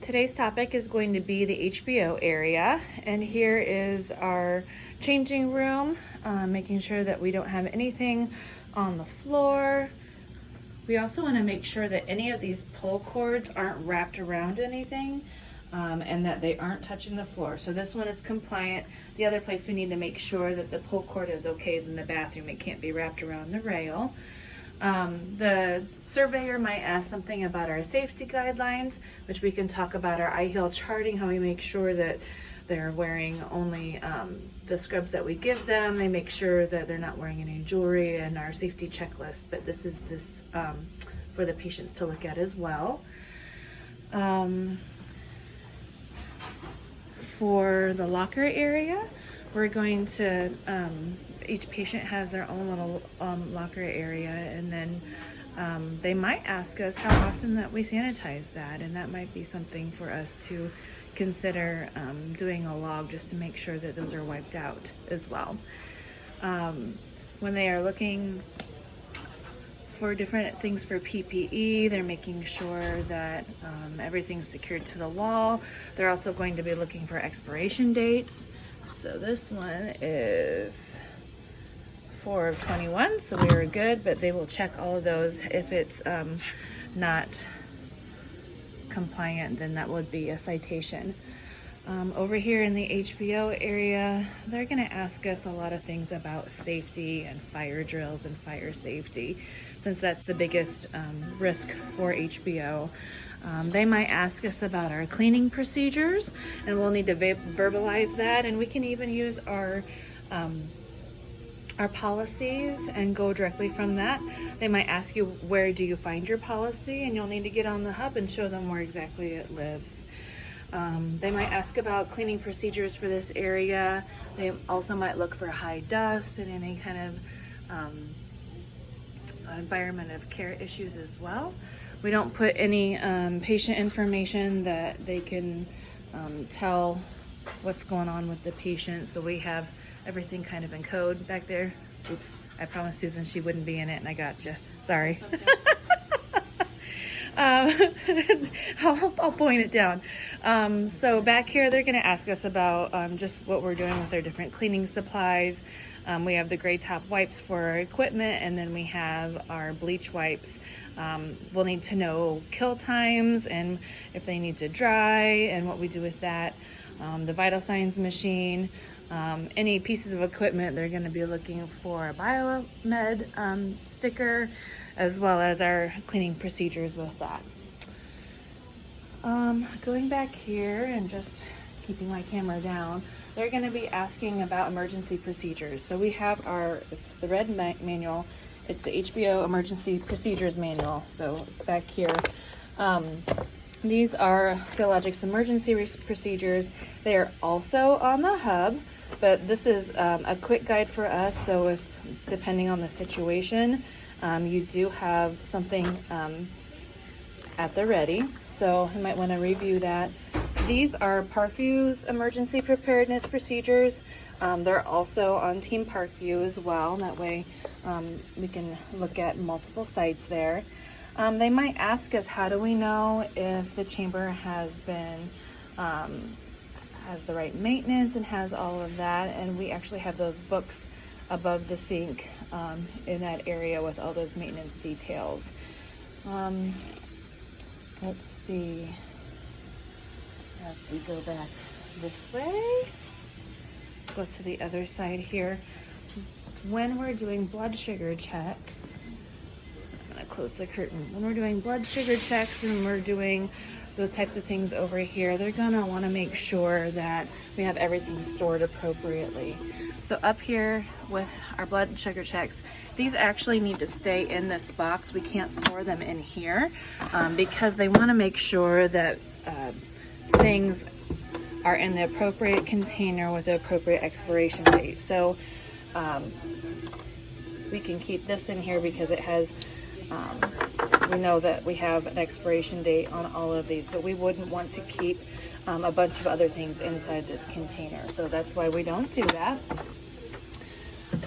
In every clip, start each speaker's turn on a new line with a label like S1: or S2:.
S1: Today's topic is going to be the HBO area, and here is our changing room, making sure that we don't have anything on the floor. We also want to make sure that any of these pull cords aren't wrapped around anything, and that they aren't touching the floor. So this one is compliant. The other place we need to make sure that the pull cord is okay is in the bathroom. It can't be wrapped around the rail. The surveyor might ask something about our safety guidelines, which we can talk about our IHEAL charting, how we make sure that they're wearing only the scrubs that we give them. They make sure that they're not wearing any jewelry, and our safety checklist, but this is for the patients to look at as well. For the locker area, we're going to each patient has their own little locker area, and then they might ask us how often that we sanitize that, and that might be something for us to consider doing a log just to make sure that those are wiped out as well. When they are looking for different things for PPE, they're making sure that everything's secured to the wall. They're also going to be looking for expiration dates. So this one is 4/21, so we are good, but they will check all of those. If it's not compliant, then that would be a citation. Over here in the HBO area, they're going to ask us a lot of things about safety and fire drills and fire safety, since that's the biggest risk for HBO. They might ask us about our cleaning procedures, and we'll need to verbalize that, and we can even use our policies and go directly from that. They might ask you, where do you find your policy? And you'll need to get on the hub and show them where exactly it lives. They might ask about cleaning procedures for this area. They also might look for high dust and any kind of environment of care issues as well. We don't put any patient information that they can tell what's going on with the patient, so we have everything kind of in code back there. Oops, I promised Susan she wouldn't be in it, and I got you. Sorry. I'll point it down. So back here, they're going to ask us about just what we're doing with their different cleaning supplies. We have the gray top wipes for our equipment, and then we have our bleach wipes. We'll need to know kill times and if they need to dry and what we do with that. The vital signs machine, any pieces of equipment, they're going to be looking for a biomed sticker, as well as our cleaning procedures with that. Going back here and just keeping my camera down, they're going to be asking about emergency procedures. So we have it's the red manual. It's the HBO Emergency Procedures Manual. So it's back here. These are Fillogics emergency procedures. They are also on the hub, but this is a quick guide for us. So if, depending on the situation, you do have something at the ready. So you might want to review that. These are Parkview's emergency preparedness procedures. They're also on Team Parkview as well. That way we can look at multiple sites there. They might ask us, how do we know if the chamber has been has the right maintenance and has all of that? And we actually have those books above the sink in that area with all those maintenance details. Let's see, as we go back this way, go to the other side here. When we're doing blood sugar checks, I'm gonna close the curtain. When we're doing blood sugar checks and we're doing those types of things over here, they're gonna wanna make sure that we have everything stored appropriately. So up here with our blood sugar checks, these actually need to stay in this box. We can't store them in here because they wanna make sure that things are in the appropriate container with the appropriate expiration date. So we can keep this in here because it has, we know that we have an expiration date on all of these, but we wouldn't want to keep a bunch of other things inside this container. So that's why we don't do that.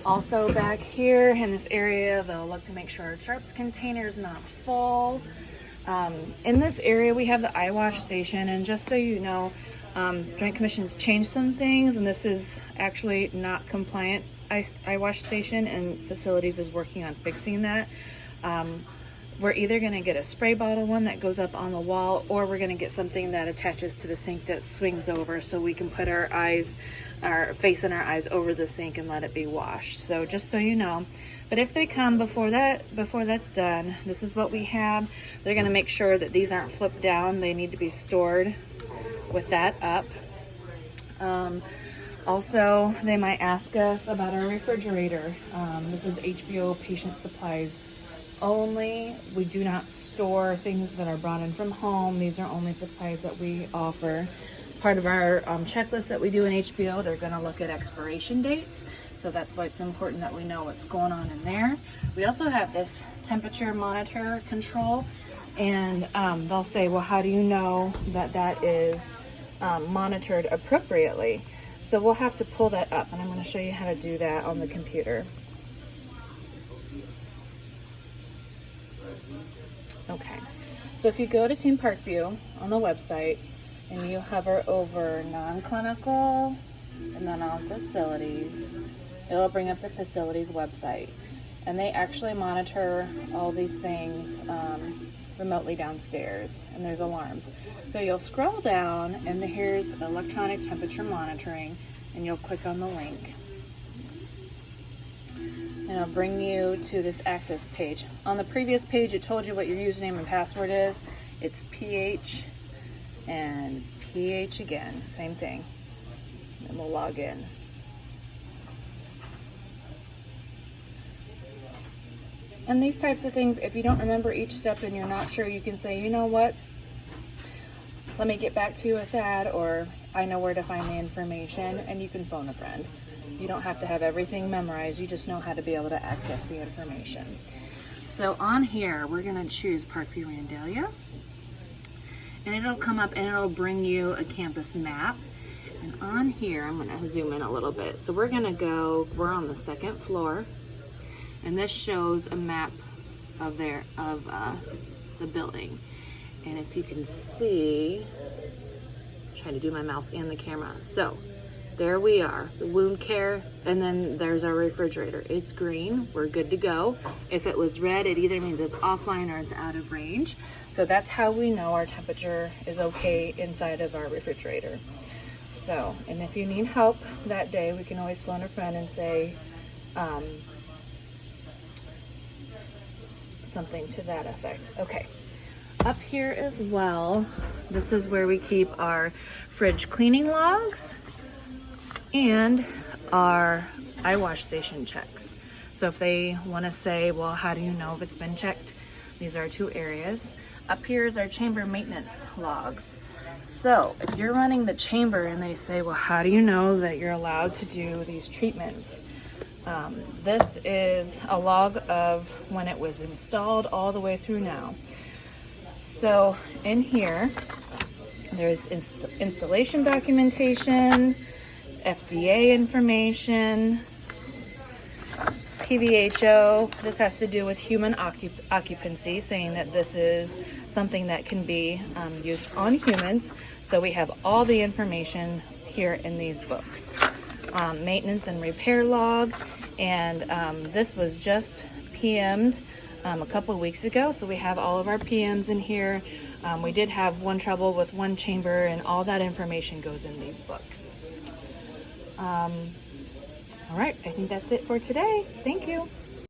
S1: Also back here in this area, they'll look to make sure our sharps container is not full. In this area, we have the eye wash station, and just so you know, Joint Commission's changed some things, and this is actually not compliant eye wash station, and Facilities is working on fixing that. We're either going to get a spray bottle one that goes up on the wall, or we're going to get something that attaches to the sink that swings over, so we can put our face and our eyes over the sink and let it be washed. So just so you know. But if they come before that's done, this is what we have. They're going to make sure that these aren't flipped down. They need to be stored with that up. Also, they might ask us about our refrigerator. This is HBO patient supplies only. We do not store things that are brought in from home. These are only supplies that we offer. Part of our checklist that we do in HBO, they're going to look at expiration dates. So that's why it's important that we know what's going on in there. We also have this temperature monitor control, and they'll say, well, how do you know that that is monitored appropriately? So we'll have to pull that up, and I'm going to show you how to do that on the computer. Okay, so if you go to Team Parkview on the website and you hover over non-clinical and then on facilities, it'll bring up the facilities website, and they actually monitor all these things remotely downstairs, and there's alarms. So you'll scroll down, and here's electronic temperature monitoring, and you'll click on the link, and it'll bring you to this access page. On the previous page, it told you what your username and password is. It's PH and PH again, same thing, and we'll log in. And these types of things, if you don't remember each step and you're not sure, you can say, you know what, let me get back to you with that, or I know where to find the information, and you can phone a friend. You don't have to have everything memorized, you just know how to be able to access the information. So on here, we're going to choose Parkview Randalia, and it'll come up and it'll bring you a campus map. And on here, I'm going to zoom in a little bit. So we're on the 2nd floor. And this shows a map of the building. And if you can see, I'm trying to do my mouse and the camera. So there we are, the wound care, and then there's our refrigerator. It's green, we're good to go. If it was red, it either means it's offline or it's out of range. So that's how we know our temperature is okay inside of our refrigerator. So, and if you need help that day, we can always phone a friend and say, something to that effect. Okay, up here as well, this is where we keep our fridge cleaning logs and our eye wash station checks. So if they want to say, well, how do you know if it's been checked? These are 2 areas. Up here is our chamber maintenance logs. So if you're running the chamber and they say, well, how do you know that you're allowed to do these treatments? This is a log of when it was installed all the way through now. So in here, there's installation documentation, FDA information, PVHO. This has to do with human occupancy, saying that this is something that can be used on humans. So we have all the information here in these books. Maintenance and repair log, and this was just PM'd a couple of weeks ago, so we have all of our PMs in here. We did have one trouble with one chamber, and all that information goes in these books. All right, I think that's it for today. Thank you.